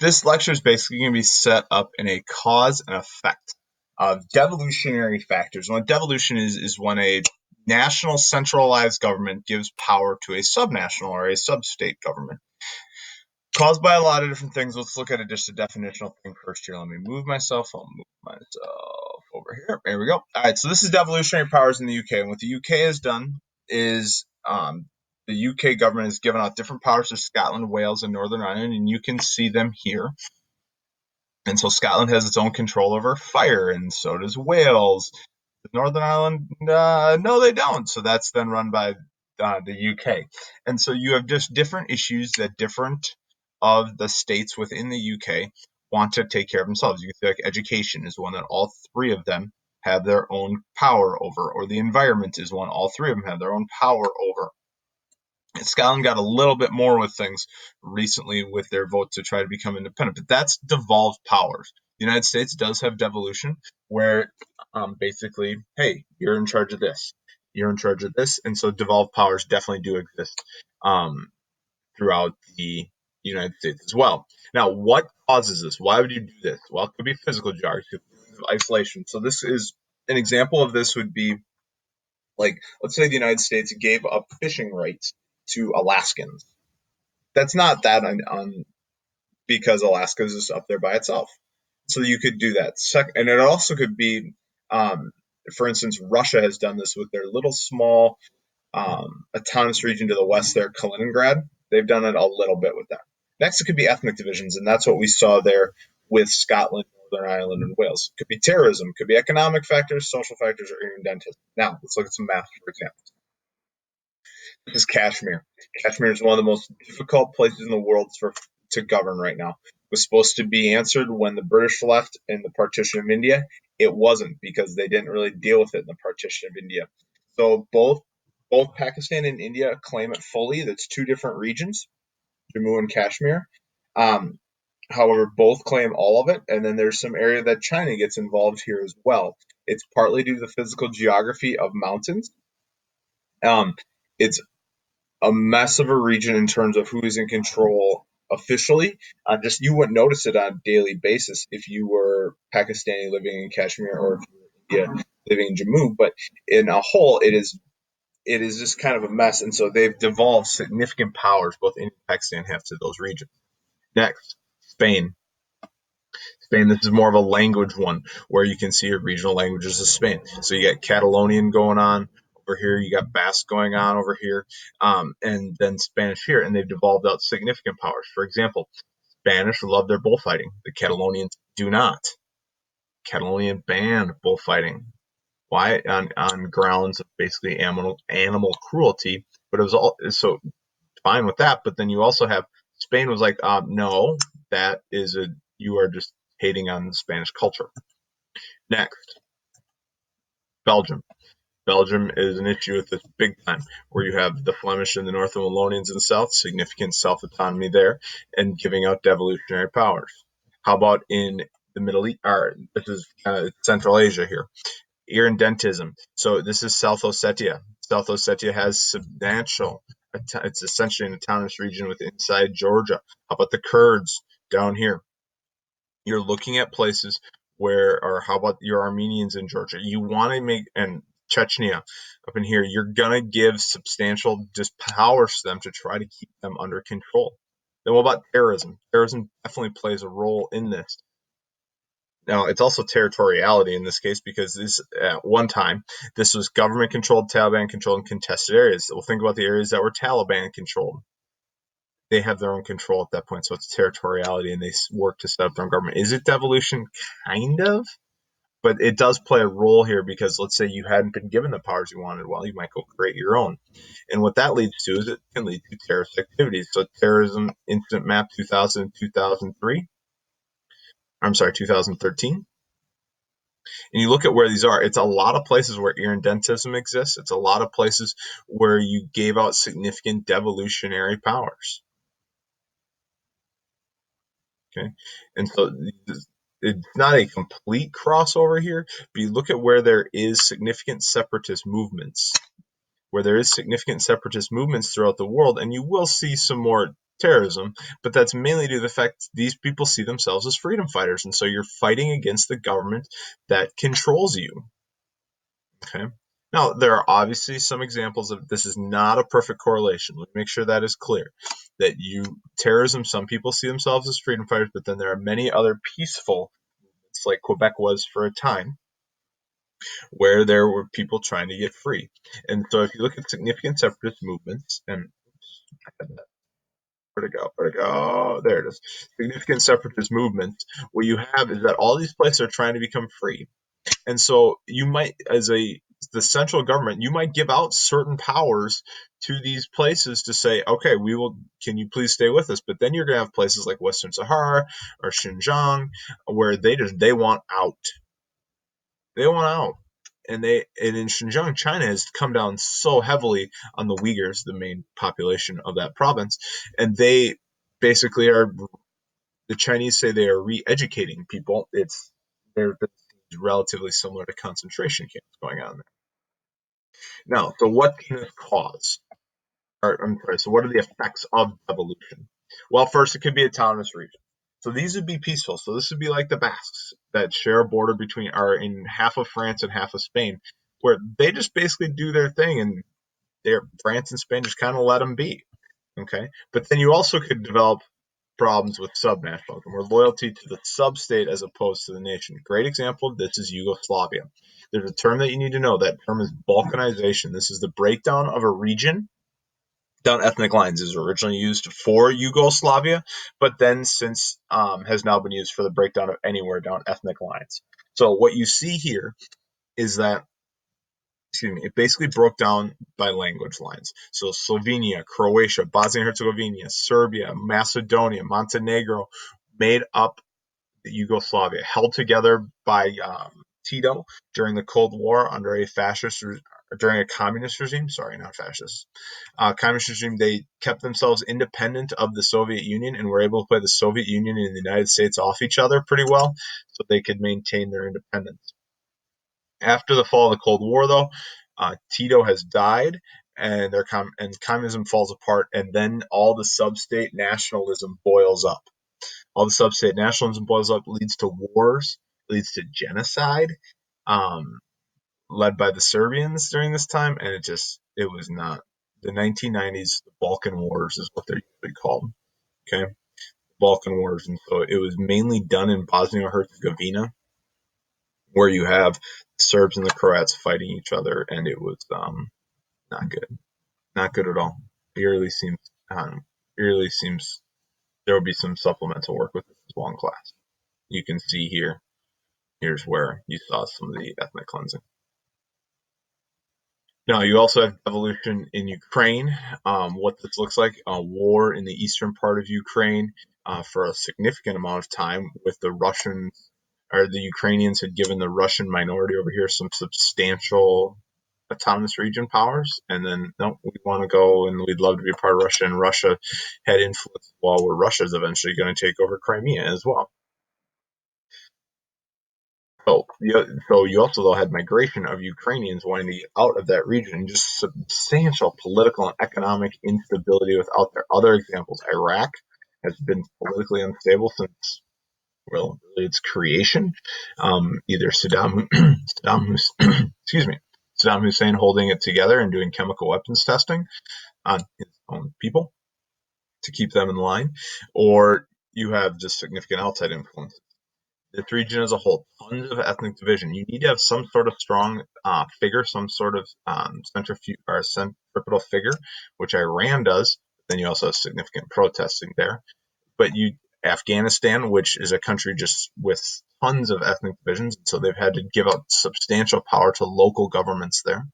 this lecture is basically going to be set up in a cause and effect of devolutionary factors. What devolution is when a national centralized government gives power to a subnational or a sub-state government. Caused by a lot of different things. Let's look at just a definitional thing first here. Let me move myself. I'll move myself over here. There we go. All right, so this is devolutionary powers in the UK. And what the UK has done is the UK government has given out different powers to Scotland, Wales, and Northern Ireland, and you can see them here. And so Scotland has its own control over fire, and so does Wales. Northern Ireland, no, they don't. So that's then run by the UK. And so you have just different issues that different of the states within the UK want to take care of themselves. You can see like education is one that all three of them have their own power over, or the environment is one all three of them have their own power over. And Scotland got a little bit more with things recently with their vote to try to become independent, but that's devolved powers. The United States does have devolution, where basically, hey, you're in charge of this, you're in charge of this, and so devolved powers definitely do exist throughout the United States as well. Now, what causes this? Why would you do this? Well, it could be physical geography, isolation. So this is an example of this would be like, let's say the United States gave up fishing rights to Alaskans. That's not that because Alaska is just up there by itself. So you could do that. And it also could be, for instance, Russia has done this with their little small autonomous region to the west there, Kaliningrad. They've done it a little bit with that. Next, it could be ethnic divisions, and that's what we saw there with Scotland, Northern Ireland, and Wales. It could be terrorism, it could be economic factors, social factors, or even dentism. Now, let's look at some math, for example. This is Kashmir. Kashmir is one of the most difficult places in the world to govern right now. It was supposed to be answered when the British left in the partition of India. It wasn't, because they didn't really deal with it in the partition of India. So both Pakistan and India claim it fully. That's two different regions, Jammu and Kashmir. However, both claim all of it, and then there's some area that China gets involved here as well. It's partly due to the physical geography of mountains. It's a mess of a region in terms of who is in control officially. Just you wouldn't notice it on a daily basis if you were Pakistani living in Kashmir or if you were India living in Jammu. But in a whole, it is just kind of a mess, and so they've devolved significant powers both India and Pakistan have to those regions. Next, Spain. Spain, this is more of a language one where you can see your regional languages of Spain. So you got Catalonian going on over here, you got Basque going on over here, and then Spanish here, and they've devolved out significant powers. For example, Spanish love their bullfighting. The Catalonians do not. Catalonian banned bullfighting. Why? On grounds of basically animal cruelty, but it was all so fine with that. But then you also have Spain was like, no, you are just hating on the Spanish culture. Next, Belgium. Belgium is an issue with this big time, where you have the Flemish in the north and Wallonians in the south, significant self-autonomy there, and giving out devolutionary powers. How about in the Middle East? This is Central Asia here. Irredentism. So this is South Ossetia. South Ossetia has substantial, it's essentially an autonomous region with inside Georgia. How about the Kurds down here? You're looking at places or how about your Armenians in Georgia? You want to make, and Chechnya up in here, you're going to give substantial just powers to them to try to keep them under control. Then what about terrorism? Terrorism definitely plays a role in this. Now, it's also territoriality in this case, because this at one time, this was government-controlled, Taliban-controlled, and contested areas. So we'll think about the areas that were Taliban-controlled. They have their own control at that point, so it's territoriality, and they work to set up their own government. Is it devolution? Kind of. But it does play a role here, because let's say you hadn't been given the powers you wanted. Well, you might go create your own. And what that leads to is it can lead to terrorist activities. So terrorism incident map 2000 2003. I'm sorry, 2013. And you look at where these are, it's a lot of places where irredentism exists. It's a lot of places where you gave out significant devolutionary powers. Okay. And so it's not a complete crossover here, but you look at where there is significant separatist movements, throughout the world, and you will see some more terrorism, but that's mainly due to the fact these people see themselves as freedom fighters, and so you're fighting against the government that controls you. Okay. Now, there are obviously some examples of this is not a perfect correlation. Let me make sure that is clear. That terrorism, some people see themselves as freedom fighters, but then there are many other peaceful movements, like Quebec was for a time, where there were people trying to get free. And so if you look at significant separatist movements, and where'd it go? Where'd it go? There it is. Significant separatist movements, what you have is that all these places are trying to become free. And so you might, the central government, you might give out certain powers to these places to say, okay, can you please stay with us? But then you're going to have places like Western Sahara or Xinjiang where they want out. They want out. And in Xinjiang, China has come down so heavily on the Uyghurs, the main population of that province, and they basically are. The Chinese say they are re-educating people. They're relatively similar to concentration camps going on there. Now, so what can this cause? I'm sorry. So what are the effects of devolution? Well, first, it could be autonomous regions. So these would be peaceful. So this would be like the Basques that share a border are in half of France and half of Spain, where they just basically do their thing, and France and Spain just kind of let them be. Okay, but then you also could develop problems with subnationalism, or loyalty to the sub-state as opposed to the nation. Great example of this is Yugoslavia. There's a term that you need to know. That term is Balkanization. This is the breakdown of a region down ethnic lines. It was originally used for Yugoslavia, but then since has now been used for the breakdown of anywhere down ethnic lines. So what you see here is that, excuse me, it basically broke down by language lines. So Slovenia, Croatia, Bosnia and Herzegovina, Serbia, Macedonia, Montenegro made up Yugoslavia, held together by Tito during the Cold War under a during a communist regime. Sorry, not fascist. Communist regime. They kept themselves independent of the Soviet Union and were able to play the Soviet Union and the United States off each other pretty well, so they could maintain their independence. After the fall of the Cold War, though, Tito has died, and communism falls apart, and then all the sub-state nationalism boils up. All the sub-state nationalism boils up, leads to wars, leads to genocide, um, led by the Serbians during this time, and it was not. The 1990s, the Balkan Wars is what they're usually called. Okay, Balkan Wars, and so it was mainly done in Bosnia and Herzegovina, where you have the Serbs and the Croats fighting each other, and it was not good, not good at all. Eerily seems, eerily seems there will be some supplemental work with this as well in class. You can see here. Here's where you saw some of the ethnic cleansing. Now, you also have devolution in Ukraine. What this looks like, a war in the eastern part of Ukraine for a significant amount of time with the Russians, or the Ukrainians had given the Russian minority over here some substantial autonomous region powers. And then, no, we want to go and we'd love to be a part of Russia. And Russia had influence where Russia's eventually going to take over Crimea as well. So you also though had migration of Ukrainians wanting to get out of that region, and just substantial political and economic instability without their other examples. Iraq has been politically unstable since, well, really its creation. Either excuse me, Saddam Hussein holding it together and doing chemical weapons testing on his own people to keep them in line, or you have just significant outside influence. This region as a whole, tons of ethnic division. You need to have some sort of strong figure, some sort of centripetal figure, which Iran does. Then you also have significant protesting there. But Afghanistan, which is a country just with tons of ethnic divisions, so they've had to give up substantial power to local governments there.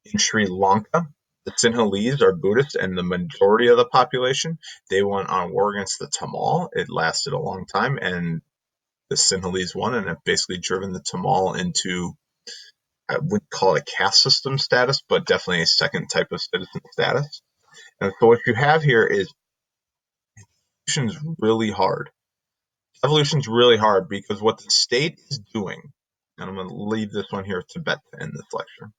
In Sri Lanka, the Sinhalese are Buddhist, and the majority of the population, they went on a war against the Tamil. It lasted a long time, and the Sinhalese won, and have basically driven the Tamil into, I would call it caste system status, but definitely a second type of citizen status. And so what you have here is evolution's really hard. Evolution's really hard because what the state is doing, and I'm going to leave this one here to Tibet to end this lecture.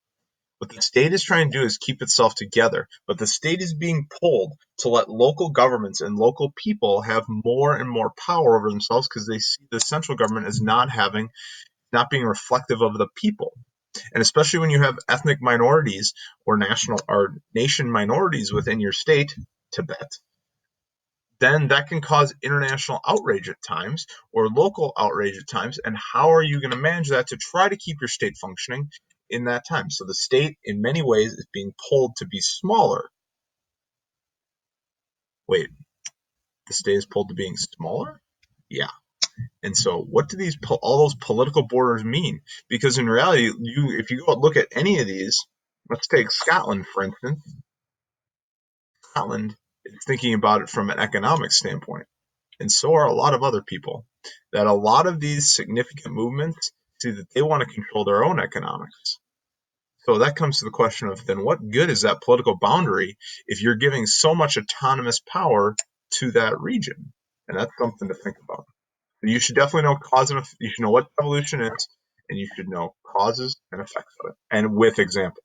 What the state is trying to do is keep itself together, but the state is being pulled to let local governments and local people have more and more power over themselves because they see the central government as not being reflective of the people. And especially when you have ethnic minorities or national or nation minorities within your state, Tibet, then that can cause international outrage at times or local outrage at times. And how are you going to manage that to try to keep your state functioning in that time? So the state, in many ways, is being pulled to be smaller. Wait, the state is pulled to being smaller? Yeah. And so, what do all those political borders mean? Because in reality, if you go look at any of these, let's take Scotland for instance. Scotland is thinking about it from an economic standpoint, and so are a lot of other people. That a lot of these significant movements see that they want to control their own economics. So that comes to the question of then what good is that political boundary if you're giving so much autonomous power to that region? And that's something to think about. You should definitely know you should know what evolution is, and you should know causes and effects of it, and with examples.